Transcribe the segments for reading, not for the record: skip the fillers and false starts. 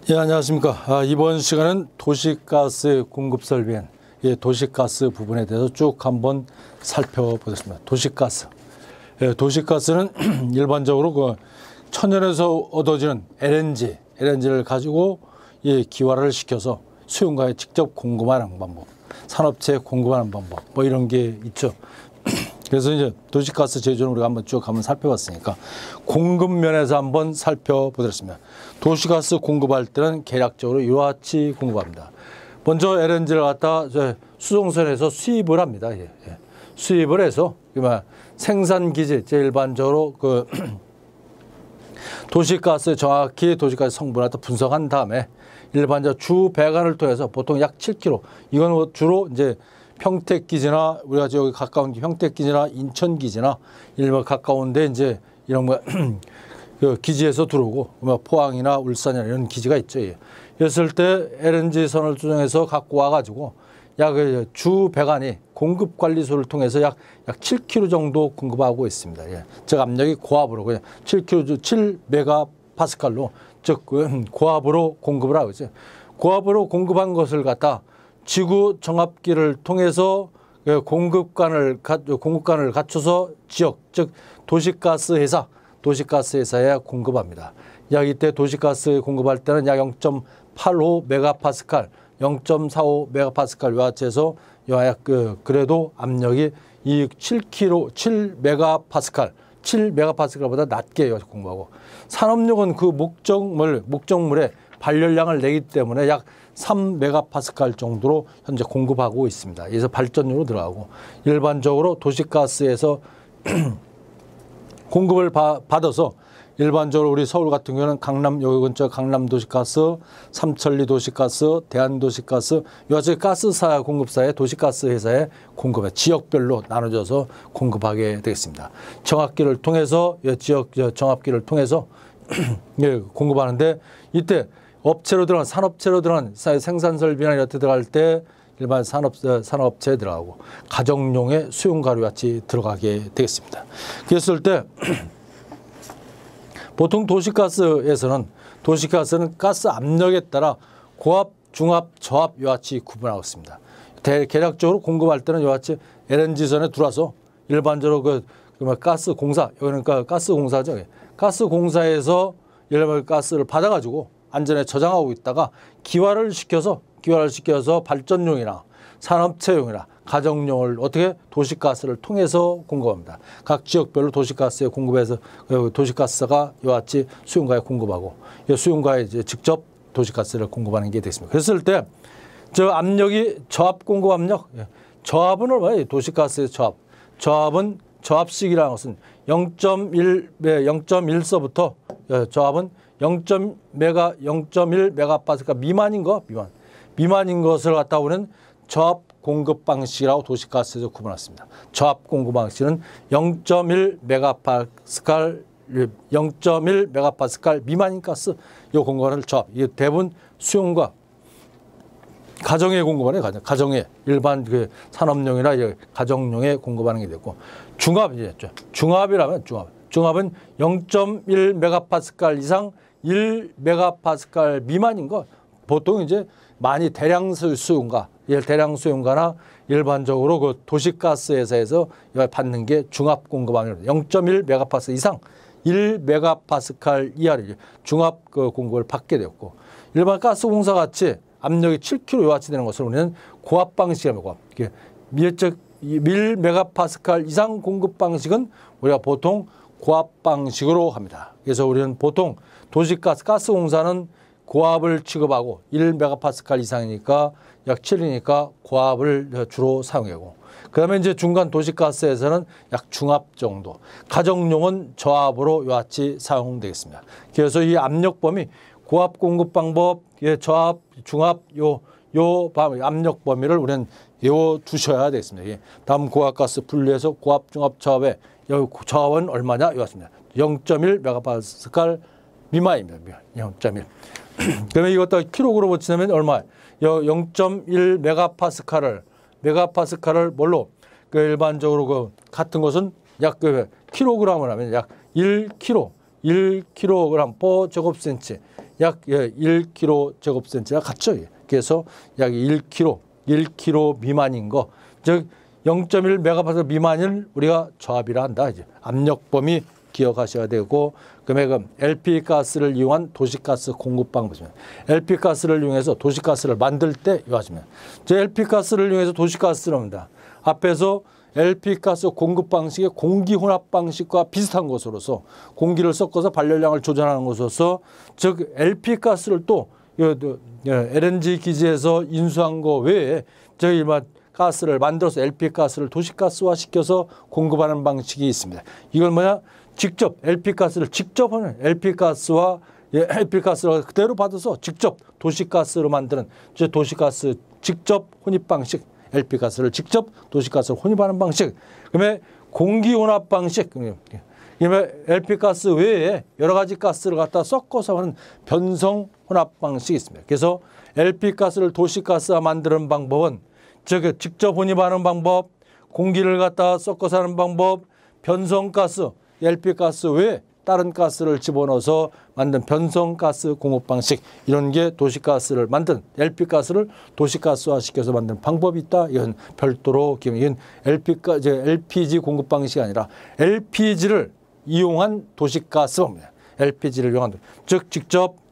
예, 안녕하십니까. 이번 시간은 도시가스 공급 설비엔 도시가스 부분에 대해서 쭉 한번 살펴보겠습니다. 도시가스. 도시가스는 일반적으로 그 천연에서 얻어지는 LNG를 가지고 기화를 시켜서 수용가에 직접 공급하는 방법, 산업체에 공급하는 방법, 뭐 이런 게 있죠. 그래서 이제 도시가스 제조는 우리가 한번 살펴봤으니까 공급 면에서 한번 살펴보겠습니다. 도시가스 공급할 때는 계략적으로 이와 같이 공급합니다. 먼저 LNG를 갖다 수송선에서 수입을 합니다. 수입을 해서 생산기지, 일반적으로 그 도시가스 정확히 도시가스 성분을 갖다 분석한 다음에 일반적 주 배관을 통해서 보통 약 7km, 이건 주로 이제 평택기지나 우리가 여기 가까운 평택기지나 인천기지나 일반 가까운데 이제 이런 그 기지에서 들어오고 포항이나 울산이나 이런 기지가 있죠. 그랬을 때 LNG 선을 조정해서 갖고 와가지고 약 주 배관이 공급관리소를 통해서 약 7km 정도 공급하고 있습니다. 즉 압력이 고압으로 그냥 7km, 7메가파스칼로 즉 고압으로 공급을 하고 있어요. 고압으로 공급한 것을 갖다 지구 정압기를 통해서 공급관을 갖춰서 지역, 즉 도시가스 회사에 공급합니다. 약 이때 도시가스 공급할 때는 약 0.85 메가파스칼, 0.45 메가파스칼 요하치에서 약 그래도 압력이 이 7메가파스칼보다 낮게 공급하고, 산업용은 그 목적물의 발열량을 내기 때문에 약 3메가파스칼 정도로 현재 공급하고 있습니다. 그래서 발전료로 들어가고, 일반적으로 도시가스에서 공급을 받아서 일반적으로 우리 서울 같은 경우는 여기 근처 강남도시가스, 삼천리 도시가스, 대한도시가스, 여기 가스사 공급사의 도시가스 회사에 공급해 지역별로 나눠져서 공급하게 되겠습니다. 정압기를 통해서 지역 정압기를 통해서 공급하는데, 이때 산업체로 들어간 생산 설비나 이런 데 들어갈 때 일반 산업체에 들어가고 가정용의 수용가루 같이 들어가게 되겠습니다. 그랬을 때 보통 도시가스는 가스 압력에 따라 고압, 중압, 저압 요같이 구분하고 있습니다. 대략적으로 공급할 때는 요같이 LNG선에 들어와서 일반적으로 가스공사, 그러니까 가스공사죠. 가스공사에서 일반 가스를 받아가지고 안전에 저장하고 있다가 기화를 시켜서 발전용이나 산업체용이나 가정용을 어떻게 도시가스를 통해서 공급합니다. 각 지역별로 도시가스에 공급해서 도시가스가 이와 같이 수용가에 공급하고, 수용가에 이제 직접 도시가스를 공급하는 게 되겠습니다. 그랬을 때 저 압력이 저압 공급 압력, 저압은 얼마예요? 도시가스의 저압은 저압식이라는 것은 0.1서부터 저압은 0.1 메가파스칼 미만인 것을 갖다 보는 저압 공급 방식이라고 도시가스에서 구분했습니다. 저압 공급 방식은 0.1 메가파스칼 미만인 가스, 이 공급하는 저압. 이게 대부분 수용과 가정에 공급하는 가정에 일반 산업용이나 가정용에 공급하는 게 되고, 중압이죠. 중압은 0.1 메가파스칼 이상 1 메가파스칼 미만인 거, 보통 이제 많이 대량 수용가나 일반적으로 그 도시가스 회사에서 받는 게 중압 공급합니다. 0.1 메가파스칼 이상 1 메가파스칼 이하를 중압 공급을 받게 되었고, 일반 가스공사 같이 압력이 7km 요하치 되는 것을 우리는 고압 방식이라고 합니다. 1 메가파스칼 이상 공급 방식은 우리가 보통 고압 방식으로 합니다. 그래서 우리는 보통 가스공사는 고압을 취급하고 1메가파스칼 이상이니까 약 7이니까 고압을 주로 사용하고, 그 다음에 이제 중간 도시가스에서는 약 중압 정도, 가정용은 저압으로 요같이 사용되겠습니다. 그래서 이 압력 범위, 고압 공급 방법, 저압, 중압, 압력 범위를 우리는 두셔야 되겠습니다. 다음 고압가스 분류해서 고압, 중압, 저압의 저압은 얼마냐? 이것입니다. 0.1 메가파스칼 미만입니다. 0.1. 그러면 이것도 킬로그램으로 치면 얼마? 0.1 메가파스칼을 뭘로? 일반적으로 같은 것은 약 킬로그램을 하면 약 1kg per 제곱센치 약 1kg제곱센티가 같죠. 그래서 약 1kg 미만인 거, 즉 0.1 메가파스칼 미만을 우리가 저압이라 한다. 이제 압력 범위 기억하셔야 되고, 그다음에 LP 가스를 이용한 도시가스 공급 방법입니다. LP 가스를 이용해서 도시가스를 만들 때 이용하시면, 제 LP 가스를 이용해서 도시가스를 합니다. 앞에서 LP 가스 공급 방식의 공기 혼합 방식과 비슷한 것으로서 공기를 섞어서 발열량을 조절하는 것으로서, 즉 LP 가스를 또 LNG 기지에서 인수한 거 외에 저희 가스를 만들어서 LP 가스를 도시가스화 시켜서 공급하는 방식이 있습니다. 이건 뭐냐? 직접 LP 가스를 직접 하는 LP 가스와 LP 가스를 그대로 받아서 직접 도시가스로 만드는 도시가스 직접 혼입 방식, LP 가스를 직접 도시가스로 혼입하는 방식, 그다음에 공기 혼합 방식, 그다음에 LP 가스 외에 여러 가지 가스를 갖다 섞어서 하는 변성 혼합 방식이 있습니다. 그래서 LP 가스를 도시가스화 만드는 방법은 즉 직접 혼입하는 방법, 공기를 갖다 섞어서 하는 방법, 변성가스, LP 가스 외에 다른 가스를 집어넣어서 만든 변성가스 공급 방식, 이런 게 도시가스를 만든 LP 가스를 도시가스화 시켜서 만드는 방법이 있다. 이건 별도로 이건 LPG 공급 방식이 아니라 LPG를 이용한 도시가스입니다. LPG를 이용한, 즉 직접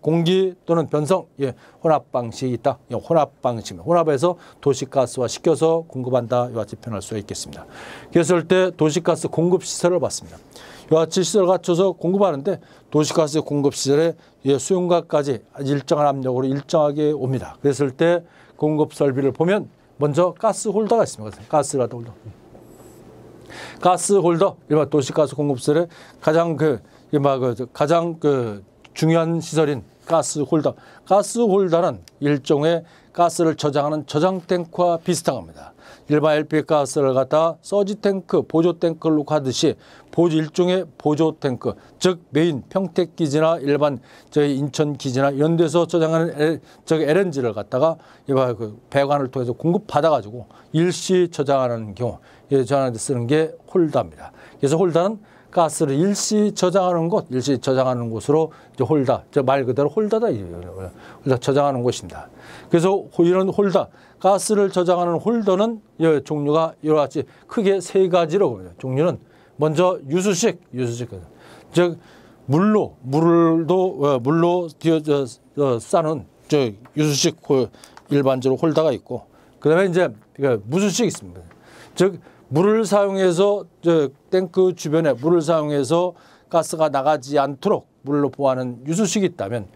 공기 또는 변성 혼합 방식이 있다. 혼합 방식입니다. 혼합해서 도시가스화 시켜서 공급한다. 이와 같이 표현할 수 있겠습니다. 그랬을 때 도시가스 공급 시설을 봤습니다. 이와 같이 시설을 갖춰서 공급하는데 도시가스 공급 시설의 수용가까지 일정한 압력으로 일정하게 옵니다. 그랬을 때 공급 설비를 보면 먼저 가스 홀더가 있습니다. 가스 홀더. 가스 홀더, 일반 도시가스 공급 시설의 가장 중요한 시설인 가스 홀더. 가스 홀더는 일종의 가스를 저장하는 저장 탱크와 비슷한 겁니다. 일반 LP 가스를 갖다 서지 탱크, 보조 탱크로 하듯이 일종의 보조 탱크, 즉 메인 평택 기지나 일반 저희 인천 기지나 이런 데서 저장하는 LNG를 갖다가 배관을 통해서 공급받아가지고 일시 저장하는 경우, 저장하는 데 쓰는 게 홀더입니다. 그래서 홀더는 가스를 일시 저장하는 곳, 일시 저장하는 곳으로 홀더, 말 그대로 홀더다. 홀더 저장하는 곳입니다. 그래서 이런 홀더, 가스를 저장하는 홀더는 종류가 이와 같이 크게 세 가지로 봅니다. 종류는 먼저 유수식, 즉 물로 싸는 유수식 일반적으로 홀더가 있고, 그다음에 이제 무수식이 있습니다. 즉 물을 사용해서 탱크 주변에 물을 사용해서 가스가 나가지 않도록 물로 보호하는 유수식이 있다면,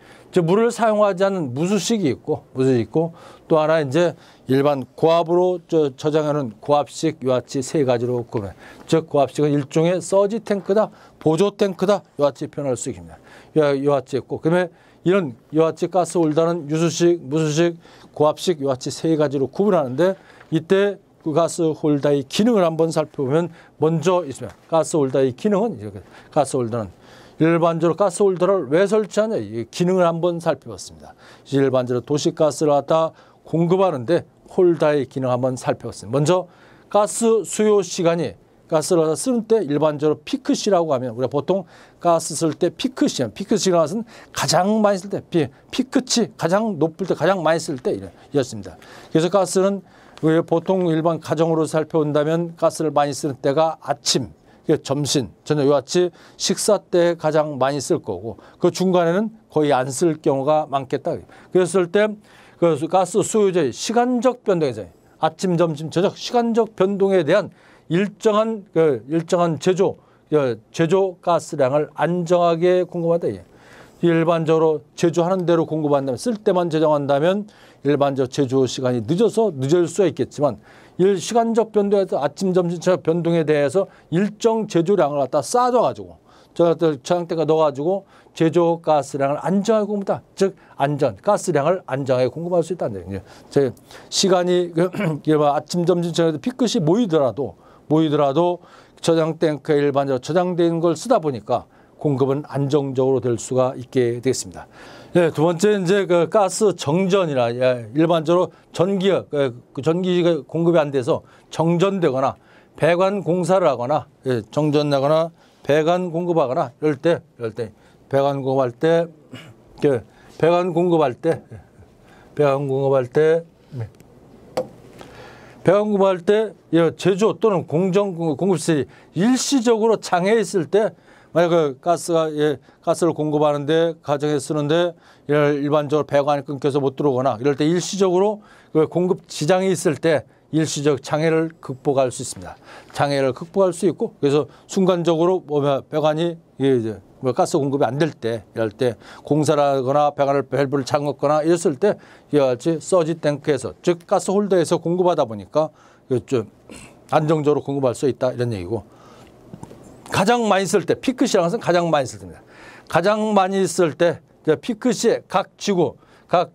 물을 사용하지 않는 무수식이 있고 또 하나 이제 일반 고압으로 저장하는 고압식, 이와 같이 세 가지로 구분해. 즉 고압식은 일종의 서지 탱크다, 보조 탱크다, 이와 같이 표현할 수 있습니다. 이와 같이 있고, 그다음에 이와 같이 가스 홀더는 유수식, 무수식, 고압식, 이와 같이 세 가지로 구분하는데, 이때 그 가스 홀더의 기능을 한번 살펴보면 먼저 있습니다. 가스 홀더의 기능은 이렇게, 가스 홀더는 일반적으로 가스 홀더를 왜 설치하냐, 이 기능을 한번 살펴봤습니다. 일반적으로 도시가스를 갖다 공급하는데 홀더의 기능 한번 살펴봤습니다. 먼저 가스 수요 시간이, 가스를 쓸 때 일반적으로 피크시라고 하면, 우리가 보통 가스 쓸 때 피크시간, 피크시간은 가장 많이 쓸 때, 피크치 가장 높을 때, 가장 많이 쓸 때 이렇습니다. 그래서 가스는 보통 일반 가정으로 살펴본다면 가스를 많이 쓰는 때가 아침, 점심, 저녁, 이와 같이 식사 때 가장 많이 쓸 거고, 그 중간에는 거의 안 쓸 경우가 많겠다. 그랬을 때 그 가스 수요제의 시간적 변동에서 아침, 점심, 저녁 시간적 변동에 대한 일정한 제조 가스량을 안정하게 공급한다. 일반적으로 제조하는 대로 공급한다면, 쓸 때만 제정한다면 일반적 제조 시간이 늦을 수 있겠지만, 시간적 변동에서 아침, 점심, 저녁 변동에 대해서 일정 제조량을 갖다 쌓아줘가지고 저장대가 넣어가지고 제조 가스량을 안정하게 공급한다. 즉 가스량을 안정하게 공급할 수 있다는 얘기죠. 시간이 아침, 점심, 저녁 피크시 모이더라도 저장탱크에 일반적으로 저장되는 걸 쓰다 보니까 공급은 안정적으로 될 수가 있게 되겠습니다. 두 번째 이제 그 가스 정전이나 일반적으로 전기가 공급이 안 돼서 정전되거나 배관 공사를 하거나 정전하거나 배관 공급하거나 이럴 때 배관 공급할 때 배관 공급할 때 제조 또는 공정 공급시설이 일시적으로 장애 있을 때, 만약 그 가스를 공급하는데 가정에 쓰는데 일반적으로 배관이 끊겨서 못 들어오거나 이럴 때 일시적으로 그 공급 지장이 있을 때 일시적 장애를 극복할 수 있습니다. 장애를 극복할 수 있고, 그래서 순간적으로 배관이 이제 가스 공급이 안 될 때, 이럴 때 공사를 하거나 배관을 밸브를 잠궜거나 이랬을 때 이와 같이 서지 탱크에서, 즉 가스 홀더에서 공급하다 보니까 좀 안정적으로 공급할 수 있다, 이런 얘기고, 가장 많이 쓸 때, 피크시라는 것은 가장 많이 쓸 때입니다. 가장 많이 쓸 때 피크시에 각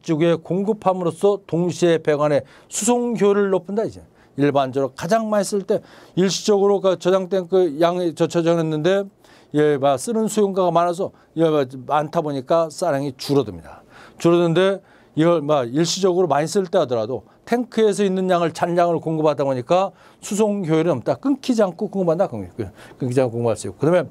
지구에 공급함으로써 동시에 배관의 수송 효율을 높인다, 이제. 일반적으로 가장 많이 쓸 때 일시적으로 그 저장 탱크 양이 저장했는데 쓰는 수용가가 많아서 많다 보니까 사량이 줄어듭니다. 줄어드는데 이걸 일시적으로 많이 쓸 때 하더라도 탱크에서 있는 양을 잔량을 공급하다 보니까 수송 효율이 없다. 끊기지 않고 공급한다. 끊기지 않고 공급할 수 있고. 그다음에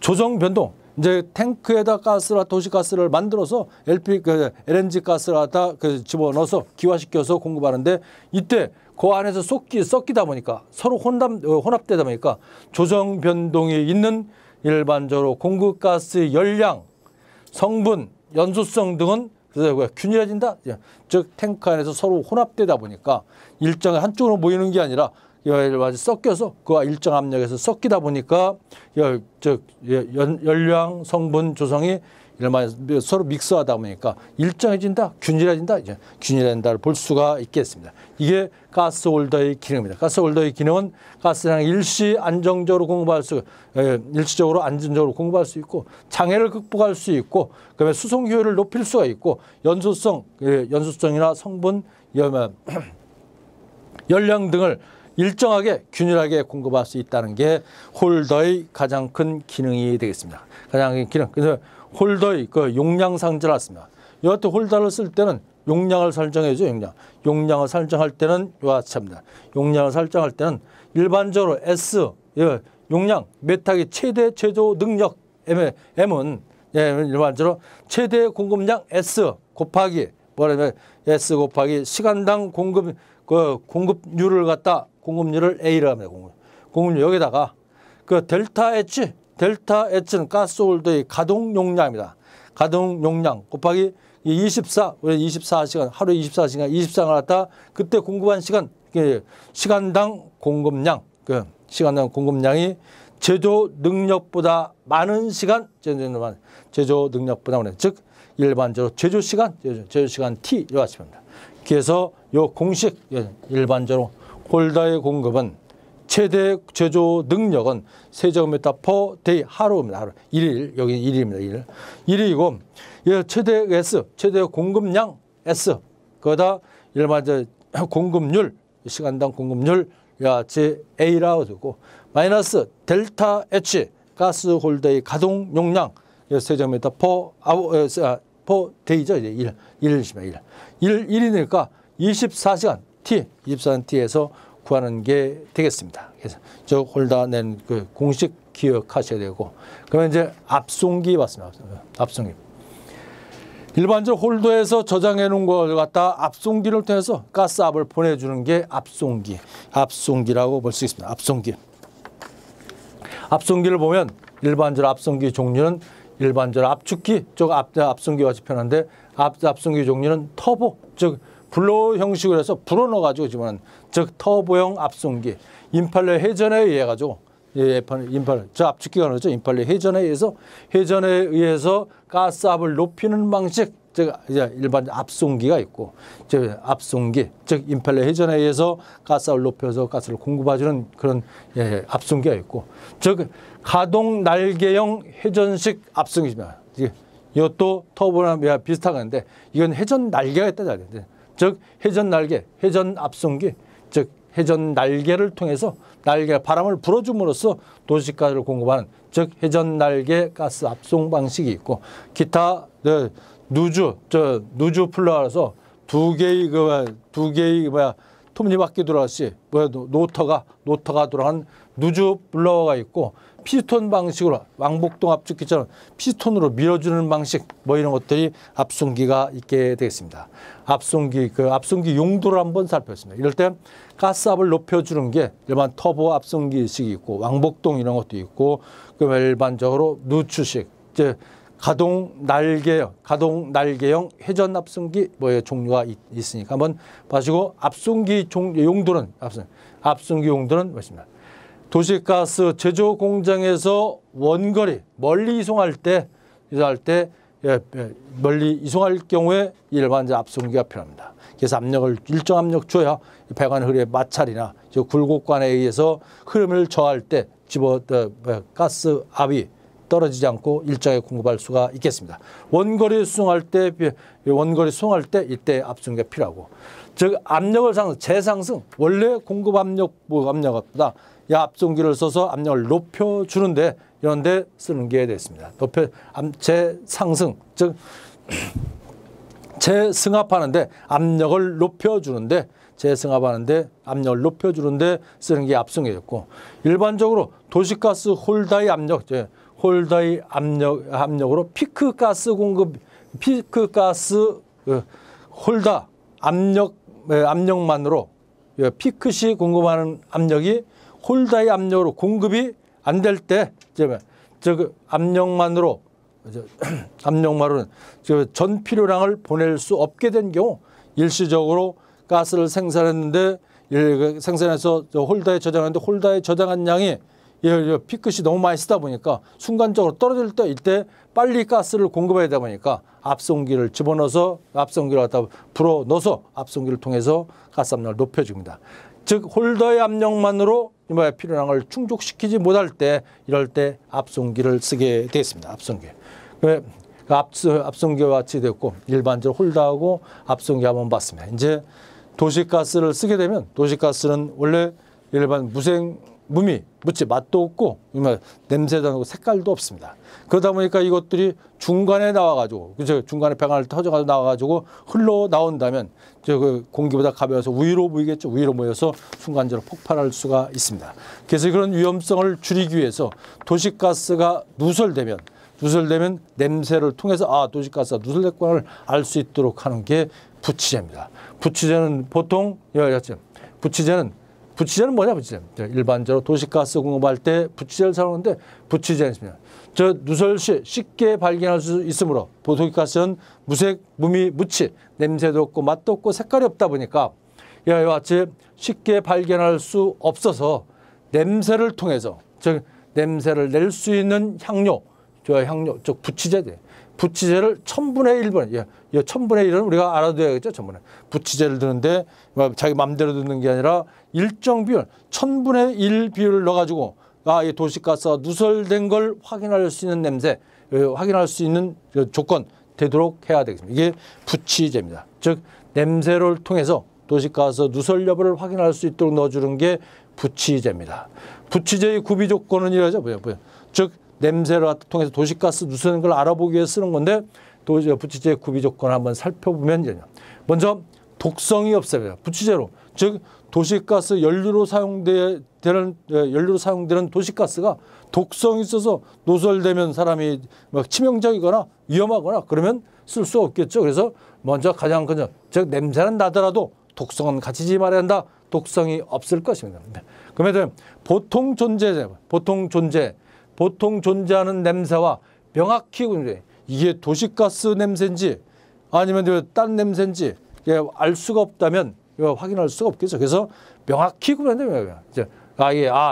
조정 변동. 이제 탱크에다 가스나 도시가스를 만들어서 LNG 가스를 갖다 집어넣어서 기화시켜서 공급하는데, 이때 그 안에서 섞이다 보니까 서로 혼합되다 보니까 조정 변동이 있는 일반적으로 공급가스의 열량, 성분, 연소성 등은 균일해진다. 즉 탱크 안에서 서로 혼합되다 보니까 일정한 한쪽으로 모이는 게 아니라 섞여서 그와 일정 압력에서 섞이다 보니까 열량, 성분 조성이 서로 믹스하다 보니까 일정해진다, 균일해진다, 이제 균일해진다를 볼 수가 있겠습니다. 이게 가스홀더의 기능입니다. 가스홀더의 기능은 가스량을 일시적으로 안정적으로 공급할 수 있고, 장애를 극복할 수 있고, 그다음에 수송 효율을 높일 수가 있고, 연소성이나 성분, 열량 등을 일정하게 균일하게 공급할 수 있다는 게 홀더의 가장 큰 기능이 되겠습니다. 가장 큰 기능. 그래서 홀더의 용량 상자를 놨습니다. 이때 홀더를 쓸 때는 용량을 설정해야죠. 용량을 설정할 때는 요아차입니다. 용량을 설정할 때는 일반적으로 S 용량 메타기 최대 제조 능력 M은 일반적으로 최대 공급량 S 곱하기 S 곱하기 시간당 공급률을 공급률을 A로 합니다. 공급률 여기다가 델타 H는 가스홀더의 가동 용량입니다. 가동 용량 곱하기 24시간, 하루에 24시간을 갖다 그때 공급한 시간당 공급량, 시간당 공급량이 제조 능력보다 많은 시간, 제조 능력보다 많은, 즉 일반적으로 제조 시간 T 이렇게 하십니다. 그래서 요 공식 일반적으로 홀더의 공급은 최대 제조 능력은 세제곱미터 per day 하루입니다. 하루. 1일, 여기 1일입니다. 1일이고, 최대 S, 최대 공급량 S, 거기다 일반적 공급률, 시간당 공급률, 같이 A라고 두고, 마이너스 델타 H, 가스 홀더의 가동 용량, 세제곱미터 per day죠. 이제 1일입니다. 1일이니까 24시간 T, 24시간 T에서 구하는 게 되겠습니다. 그래서 저 홀더 낸 공식 기억하셔야 되고, 그러면 이제 압송기 봤습니다. 압송기. 일반적으로 홀더에서 저장해 놓은 걸 갖다 압송기를 통해서 가스압을 보내주는 게 압송기라고 볼 수 있습니다. 압송기를 보면 일반적으로 압송기 종류는 일반적으로 압축기, 압송기와 같이 편한데, 압송기 종류는 터보, 즉 블로우 형식으로 해서 불어넣어가지고 지금 즉 터보형 압송기, 임팔레 회전에 의해 가지고 저 압축기가 그렇죠. 임팔레 회전에 의해서 가스압을 높이는 방식, 즉 일반 압송기가 있고, 압송기, 즉 임팔레 회전에 의해서 가스압을 높여서 가스를 공급해주는 그런 압송기가 있고, 즉 가동 날개형 회전식 압송기입니다. 이것도 터보랑 비슷하겠는데 이건 회전 날개가 있다. 즉 회전 날개, 회전 압송기, 즉 회전 날개를 통해서 바람을 불어줌으로써 도시가스를 공급하는, 즉 회전 날개 가스 압송 방식이 있고, 기타 누주 플러라서 두 개의 톱니바퀴 돌아가시 노터가 돌아가는 누즈 블로어가 있고 피스톤 방식으로 왕복동 압축기처럼 피스톤으로 밀어주는 방식 이런 것들이 압송기가 있게 되겠습니다. 압송기 용도를 한번 살펴보겠습니다. 이럴 때 가스압을 높여주는 게 일반 터보 압송기식이 있고 왕복동 이런 것도 있고 그 일반적으로 누추식 가동 날개형 회전 압송기 종류가 있으니까 한번 봐시고 압송기 용도는 무엇입니다? 도시가스 제조 공장에서 원거리 멀리 이송할 때 멀리 이송할 경우에 일반 압송기가 필요합니다. 그래서 일정 압력 줘야 배관 흐름의 마찰이나 굴곡관에 의해서 흐름을 저할 때 가스 압이 떨어지지 않고 일정에 공급할 수가 있겠습니다. 원거리 수송할 때 이때 압송기가 필요하고, 즉 압력을 재상승 원래 공급 압력보다 이 압송기를 써서 압력을 높여주는데 이런데 쓰는 게 됐습니다. 재상승 즉 재승합하는데 압력을 높여주는데 쓰는 게 압송기였고, 일반적으로 도시가스 홀다의 압력으로 피크가스 홀다 압력만으로 피크시 공급하는 압력이 홀다의 압력으로 공급이 안 될 때, 즉 압력만으로는 전 필요량을 보낼 수 없게 된 경우 일시적으로 가스를 생산해서 홀다에 저장했는데 홀다에 저장한 양이 피크시 너무 많이 쓰다 보니까 순간적으로 떨어질 때 이때 빨리 가스를 공급해야 되다 보니까 압송기를 집어넣어서 압송기를 갖다 불어넣어서 압송기를 통해서 가스 압력을 높여줍니다. 즉 홀더의 압력만으로 필요량을 충족시키지 못할 때 이럴 때 압송기를 쓰게 되겠습니다. 압송기와 같이 됐고 일반적으로 홀더하고 압송기 한번 봤습니다. 이제 도시가스를 쓰게 되면 도시가스는 원래 일반 묻지 맛도 없고 냄새도 나고 색깔도 없습니다. 그러다 보니까 이것들이 중간에 나와가지고 중간에 배관을 터져가지고 나와가지고 흘러나온다면 공기보다 가벼워서 위로 모이겠죠. 위로 모여서 순간적으로 폭발할 수가 있습니다. 그래서 그런 위험성을 줄이기 위해서 도시가스가 누설되면 냄새를 통해서 도시가스가 누설됐구나를 알 수 있도록 하는 게 부치제입니다. 부치제는 보통 부치제는 뭐냐? 일반적으로 도시가스 공급할 때 부치제를 사용하는데 부치제는 누설 시 쉽게 발견할 수 있으므로 도시가스는 무색, 무미, 무치, 냄새도 없고 맛도 없고 색깔이 없다 보니까 이와 같이 쉽게 발견할 수 없어서 냄새를 통해서 냄새를 낼 수 있는 향료, 즉 부치제를 1000분의 1은 우리가 알아둬야겠죠. 부치제를 드는데 자기 맘대로 듣는 게 아니라 일정 비율, 1000분의 1 비율을 넣어가지고 이 도시가스가 누설된 걸 확인할 수 있는 확인할 수 있는 조건 되도록 해야 되겠습니다. 이게 부치제입니다. 즉 냄새를 통해서 도시가스 누설 여부를 확인할 수 있도록 넣어주는 게 부치제입니다. 부치제의 구비 조건은 이러죠. 즉 냄새를 통해서 도시가스 누설된 걸 알아보기 위해 쓰는 건데 부치제의 구비 조건을 한번 살펴보면 먼저 독성이 없어요. 부치제로 즉 도시가스 연료로 사용되는 도시가스가 독성이 있어서 누설되면 사람이 치명적이거나 위험하거나 그러면 쓸 수 없겠죠. 그래서 먼저 가장 먼저 즉 냄새는 나더라도 독성은 가지지 말아야 한다. 독성이 없을 것입니다. 그러면 보통 존재하는 냄새와 명확히 이게 도시가스 냄새인지 아니면 다른 냄새인지 알 수가 없다면 확인할 수가 없겠죠. 그래서 명확히 구분된다면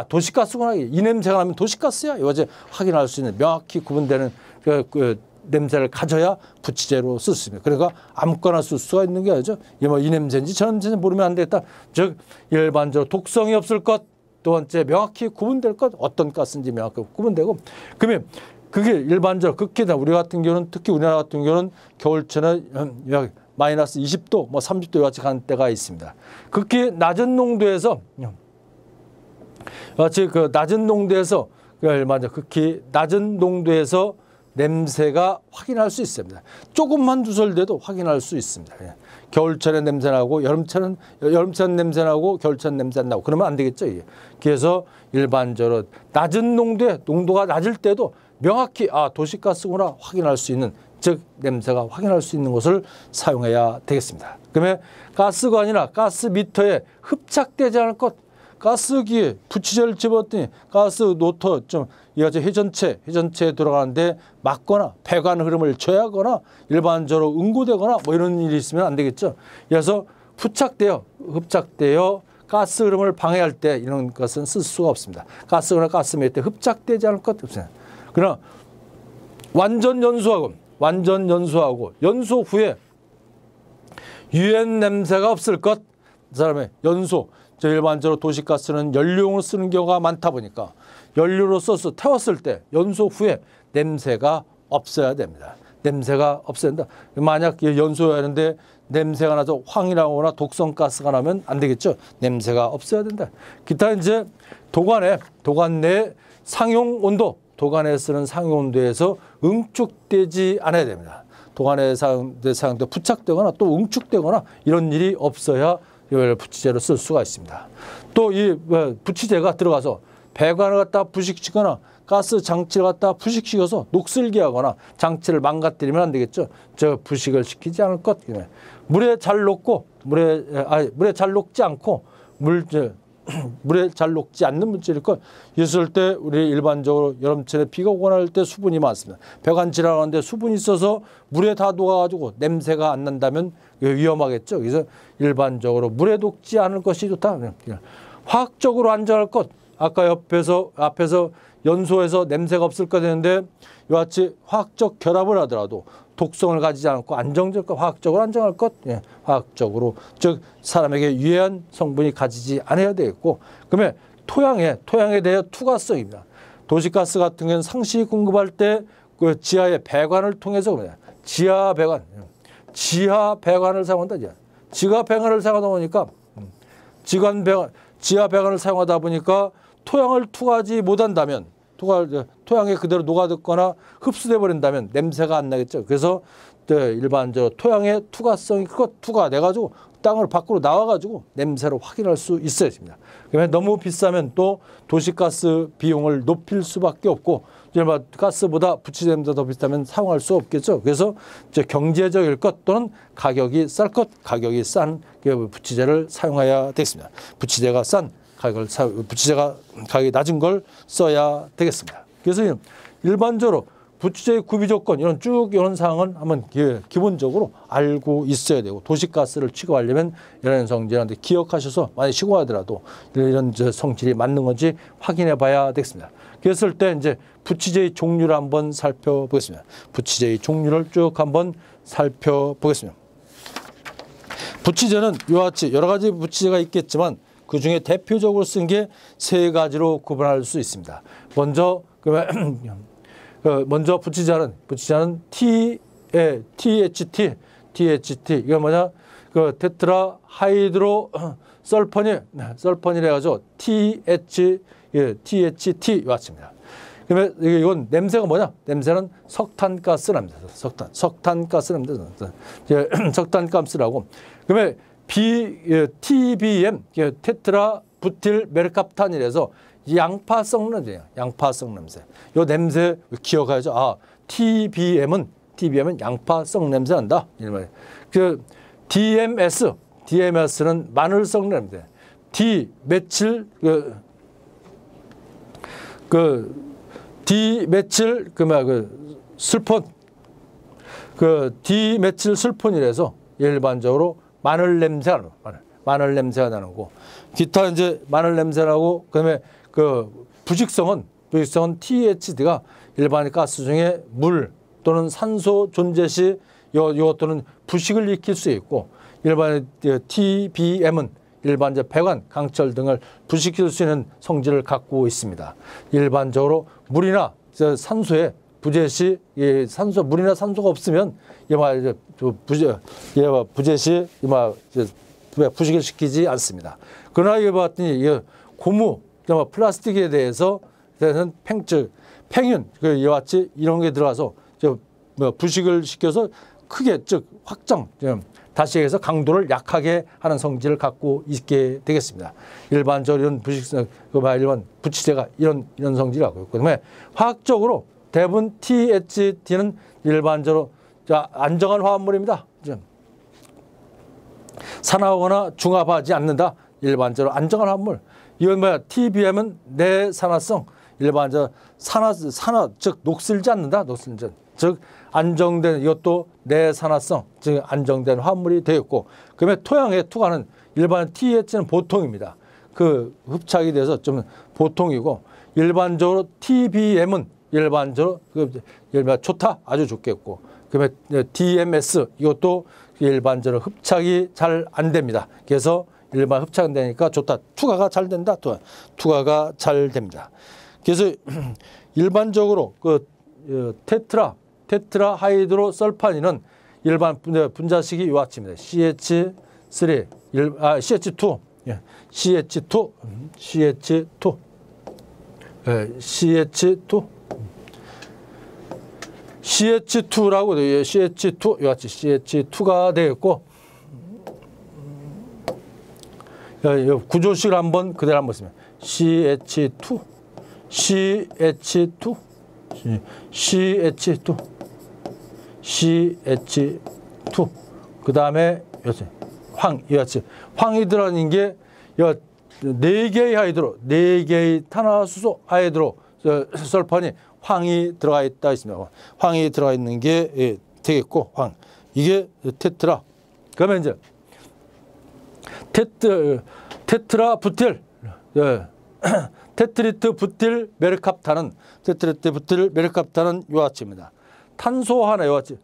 도시가스구나. 이 냄새가 나면 도시가스야. 이제 확인할 수 있는 명확히 구분되는 냄새를 가져야 부치제로 쓸 수 있습니다. 그러니까 아무거나 쓸 수가 있는 게 아니죠. 이 냄새인지 저 냄새인지 모르면 안 되겠다. 즉 일반적으로 독성이 없을 것, 두 번째 명확히 구분될 것, 어떤 가스인지 명확히 구분되고, 그러면 그게 일반적으로 우리 같은 경우는 특히 우리나라 같은 경우는 겨울철에 마이너스 20도, 30도 같이 가는 때가 있습니다. 극히 낮은 농도에서 극히 낮은 농도에서 냄새가 확인할 수 있습니다. 조금만 누설돼도 확인할 수 있습니다. 예. 겨울철에 냄새 나고 여름철은 냄새 나고 겨울철은 냄새 안 나고 그러면 안 되겠죠. 이게. 그래서 일반적으로 낮은 농도가 낮을 때도 명확히 도시가스구나 확인할 수 있는, 즉 냄새가 확인할 수 있는 것을 사용해야 되겠습니다. 그러면 가스가 아니라 가스미터에 흡착되지 않을 것, 가스기에 부치제를 집었더니 가스 노터 이같이 회전체에 들어가는데 막거나 배관 흐름을 저해하거나 일반적으로 응고되거나 뭐 이런 일이 있으면 안 되겠죠. 그래서 흡착되어 가스 흐름을 방해할 때 이런 것은 쓸 수가 없습니다. 가스나 가스미터에 흡착되지 않을 것 없습니다. 그러나 완전 연소하고 연소 후에 유해 냄새가 없을 것. 그 사람의 연소, 일반적으로 도시가스는 연료용으로 쓰는 경우가 많다 보니까 연료로 써서 태웠을 때 연소 후에 냄새가 없어야 됩니다. 냄새가 없어야 된다. 만약 연소해야 하는데 냄새가 나서 황이나거나 독성가스가 나면 안 되겠죠. 냄새가 없어야 된다. 기타 이제 도관 내 상용 온도, 도관에 쓰는 상용 온도에서 응축되지 않아야 됩니다. 도관에 사용돼 부착되거나 또 응축되거나 이런 일이 없어야 이걸 부치제로 쓸 수가 있습니다. 또 이 부치제가 들어가서 배관을 갖다 부식시거나 가스 장치를 갖다 부식시켜서 녹슬게 하거나 장치를 망가뜨리면 안 되겠죠. 부식을 시키지 않을 것. 물에 잘 녹지 않고 물에 잘 녹지 않는 물질일 것. 있을 때 우리 일반적으로 여름철에 비가 오거나 할 때 수분이 많습니다. 배관 지나가는데 수분이 있어서 물에 다 녹아가지고 냄새가 안 난다면 위험하겠죠. 그래서 일반적으로 물에 녹지 않을 것이 좋다. 화학적으로 안정할 것. 아까 앞에서 연소해서 냄새가 없을 것 했는데 이와 같이 화학적 결합을 하더라도 독성을 가지지 않고 화학적으로 안정할 것. 화학적으로, 즉 사람에게 유해한 성분이 가지지 않아야 되겠고, 그러면 토양에 대해 투과성입니다. 도시가스 같은 경우는 상시 공급할 때 그 지하의 배관을 통해서 그냥 지하 배관을 사용한다. 지하 배관을 사용하다 보니까 지하 배관을 사용하다 보니까 토양을 투과하지 못한다면 토양에 그대로 녹아듣거나 흡수돼 버린다면 냄새가 안 나겠죠. 그래서 일반적으로 토양의 투과성이 투과돼가지고 땅을 밖으로 나와가지고 냄새를 확인할 수 있어야 됩니다. 그러면 너무 비싸면 또 도시가스 비용을 높일 수밖에 없고, 가스보다 부치제 냄새가 더 비싸면 사용할 수 없겠죠. 그래서 경제적일 것 또는 가격이 쌀 것, 가격이 싼 부치제를 사용해야 되겠습니다. 부치제가 가격이 낮은 걸 써야 되겠습니다. 그래서 일반적으로 부치제의 구비 조건 이런 사항은 한번 기본적으로 알고 있어야 되고, 도시가스를 취급하려면 이런 성질한테 기억하셔서 만약 시공하더라도 이런 성질이 맞는 건지 확인해 봐야 되겠습니다. 그랬을 때 이제 부치제의 종류를 한번 살펴보겠습니다. 부치제의 종류를 쭉 한번 살펴보겠습니다. 부치제는 이와 같이 여러 가지 부치제가 있겠지만 그 중에 대표적으로 쓴 게 세 가지로 구분할 수 있습니다. 먼저 부치제는 THT 이거 뭐냐? 테트라 하이드로 설퍼닐이라 해가지고 THT 왔습니다. 그러면 이건 냄새가 뭐냐? 냄새는 석탄가스랍니다. 석탄가스라고. 그러면 TBM 테트라 부틸 메르캅탄이라서 양파성 냄새예요. 양파성 냄새. 이 냄새 기억하죠. TBM은 양파성 냄새 난다. 이런 말이에요. DMS는 마늘성 냄새. 디메칠 술폰. 디메칠 술폰이라서 일반적으로 마늘 냄새가 나는 거고, 기타 이제 마늘 냄새 나고, 그다음에 부식성은 THD가 일반 가스 중에 물 또는 산소 존재 시 이것들은 부식을 일으킬 수 있고, 일반 TBM은 일반 배관, 강철 등을 부식시킬 수 있는 성질을 갖고 있습니다. 일반적으로 물이나 산소에 부재 시 물이나 산소가 없으면 부재 시 부식을 시키지 않습니다. 그러나 이거 봤더니 고무, 플라스틱에 대해서 팽윤 이와 같이 이런 게 들어가서 부식을 시켜서 크게 즉 확장 다시 해서 강도를 약하게 하는 성질을 갖고 있게 되겠습니다. 일반적으로 이런 부식성 일반 부치제가 이런 성질을 갖고 있고 그다음에 화학적으로 대부분 THD는 일반적으로 안정한 화합물입니다. 산화하거나 중합하지 않는다. 일반적으로 안정한 화합물. 이건 뭐야? TBM은 내산화성. 일반적으로 산화 즉 녹슬지 않는다. 녹슬지 즉 안정된 이것도 내산화성 즉 안정된 화합물이 되었고 그다음에 토양에 투과는 일반 TH는 보통입니다. 그 흡착이 돼서 좀 보통이고 일반적으로 TBM은 일반적으로 일반 좋다 아주 좋겠고 그다음에 DMS 이것도 일반적으로 흡착이 잘 안 됩니다. 그래서 일반 흡착 안 되니까 좋다. 투과가 잘 된다. 투과가 잘 됩니다. 그래서 일반적으로 그 테트라 하이드로 설파닌은 일반 분자식이 이 같습니다. CH2 CH2라고 돼요. CH2 이같이 CH2가 되겠고 구조식을 한번 그대로 한번 쓰면 CH2 그 다음에 이같이 황이 들어가는 게 4개의 하이드로 4개의 탄화수소 하이드로 설판이 황이 들어가 있다 있습니다. 황이 들어가 있는 게 되겠고 이게 테트라. 그러면 이제 테트라 부틸 테트리트 부틸 메르캅탄은 요 아치입니다. 탄소 하나 요 아치.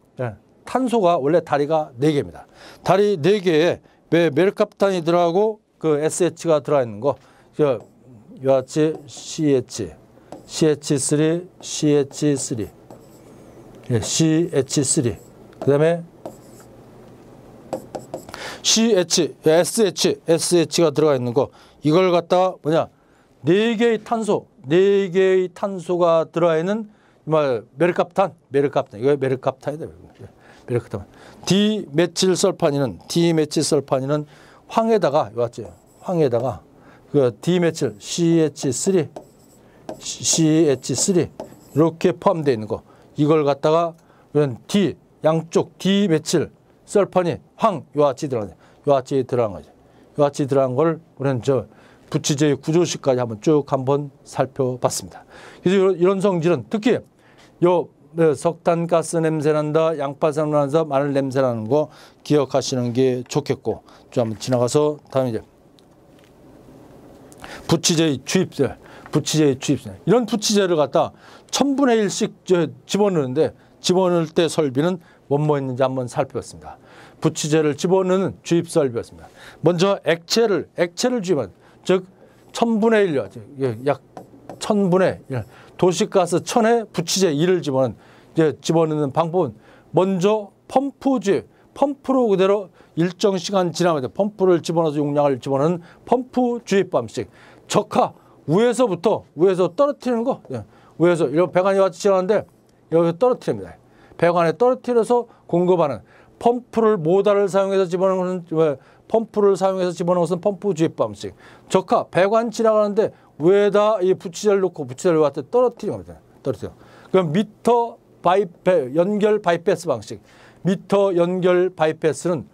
탄소가 원래 다리가 4개입니다. 다리 4개에 메르캅탄이 들어가고 그 SH가 들어가 있는 거 요 아치 CH3 그다음에 SH가 들어가 있는 거 이걸 갖다가 뭐냐 4개의 탄소가 들어가 있는 메르캅탄 이거 메르캅탄이다. 메르캅탄. 디메칠설파닌은 황에다가 요았죠. 황에다가 그 디메칠 CH3 이렇게 포함되어 있는 거 이걸 갖다가 이런 양쪽 디메칠 설판이 요아치 들어간 거죠. 요아치 들어간 걸 우리는 부치제의 구조식까지 한번 살펴봤습니다. 그래서 이런 성질은 특히 석탄가스 냄새 난다, 양파산 나면서 마늘 냄새 나는 거 기억하시는 게 좋겠고 좀 한번 지나가서 다음에 이제 부치제의 주입제 이런 부치제를 갖다 1000분의 1씩 집어넣는데 집어넣을 때 설비는 뭐뭐 있는지 한번 살펴봤습니다. 부치제를 집어넣는 주입 설비였습니다. 먼저 액체를 주입한 즉 1000분의 1요. 약 1000분의 1. 도시가스 1000에 부치제 2를 집어넣는 방법은 먼저 펌프 주입. 펌프로 그대로 일정 시간 지나면 펌프를 집어넣어서 용량을 집어넣는 펌프 주입 방식. 적하 위에서 떨어뜨리는 거. 위에서 이런 배관이 같이 지나는데 여기서 떨어뜨립니다. 배관에 떨어뜨려서 공급하는 펌프를 모달을 사용해서 집어넣는 펌프 주입 방식. 적하 배관 지나가는데 위에다 이 부치제를 놓고 부치제를 갖다 떨어뜨리는 겁니다. 그럼 미터 연결 바이패스 방식. 미터 연결 바이패스는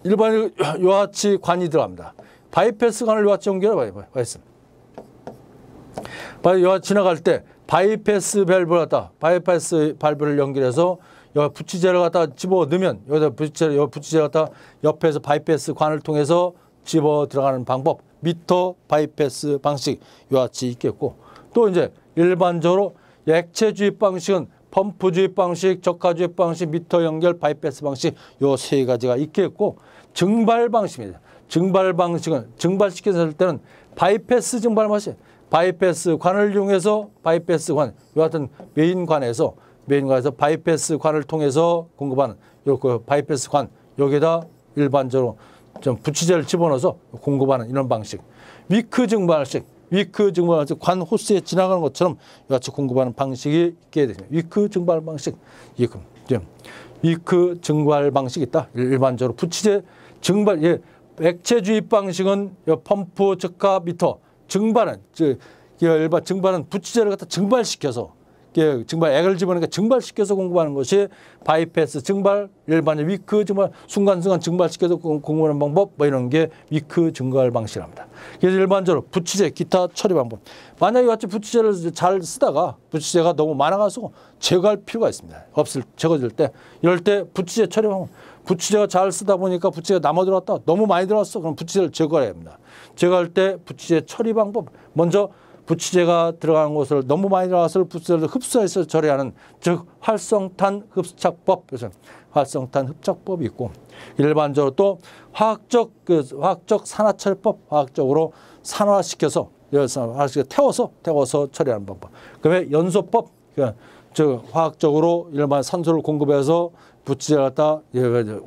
일반적으로 요같이 관이 들어갑니다. 바이패스 관을 요같이 연결해 봐요. 요같이 지나갈 때 바이패스 밸브를 연결해서 부치제를 갖다 집어 넣으면 여기다 부치제를 갖다 옆에서 바이패스 관을 통해서 집어 들어가는 방법 미터 바이패스 방식 요같이 있겠고 또 이제 일반적으로 액체 주입 방식은 펌프 주입 방식, 적하 주입 방식, 미터 연결 바이패스 방식 요 3가지가 있겠고 증발 방식입니다. 증발 방식은 증발시켰을 때는 바이패스 증발 방식 바이패스 관을 이용해서 바이패스 관, 요 같은 메인관에서 바이패스 관을 통해서 공급하는 요 바이패스 관 여기다 일반적으로 좀 부치제를 집어넣어서 공급하는 이런 방식. 위크 증발식 위크 증발 방식, 관 호스에 지나가는 것처럼 이같이 공급하는 방식이 있게 됩니다. 위크 증발 방식, 위크 증발 방식이 있다. 일반적으로 부치제 증발, 액체 주입 방식은 펌프 적합 미터, 증발은 일반 증발은 부치제를 갖다 증발시켜서 액을 집어넣으니까 증발시켜서 공급하는 것이 바이패스 증발, 일반의 위크 증발, 순간순간 증발시켜서 공급하는 방법, 뭐 이런 게 위크 증발 방식이랍니다. 그래서 일반적으로 부치제, 기타 처리 방법. 만약에 같이 부치제를 잘 쓰다가 부치제가 너무 많아가지고 제거할 필요가 있습니다. 제거될 때, 이럴 때 부치제 처리 방법. 부치제가 잘 쓰다 보니까 부치제가 남아 들어왔다. 너무 많이 들어왔어. 그럼 부치제를 제거해야 합니다. 제거할 때 부치제 처리 방법. 먼저 부치제가 들어가는 곳을 너무 많이 들어가서 부치제를 흡수해서 처리하는, 즉 활성탄 흡착법. 그래서 활성탄 흡착법이 있고, 일반적으로 또 화학적 산화처리법, 화학적으로 산화시켜서 태워서 처리하는 방법. 그다음에 연소법, 즉 화학적으로 일반 산소를 공급해서 부치제를 갖다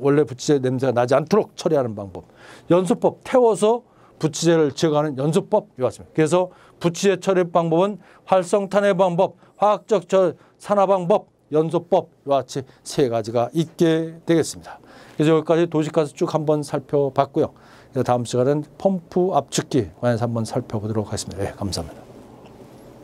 원래 부치제 냄새가 나지 않도록 처리하는 방법. 연소법, 태워서 부치제를 제거하는 연소법 이왔습니다. 그래서 부치제 처리 방법은 활성탄의 방법, 화학적 산화 방법, 연소법 이와 같이 세 가지가 있게 되겠습니다. 그래서 여기까지 도시가스 쭉 한번 살펴봤고요. 다음 시간은 펌프 압축기 관해서 한번 살펴보도록 하겠습니다. 감사합니다.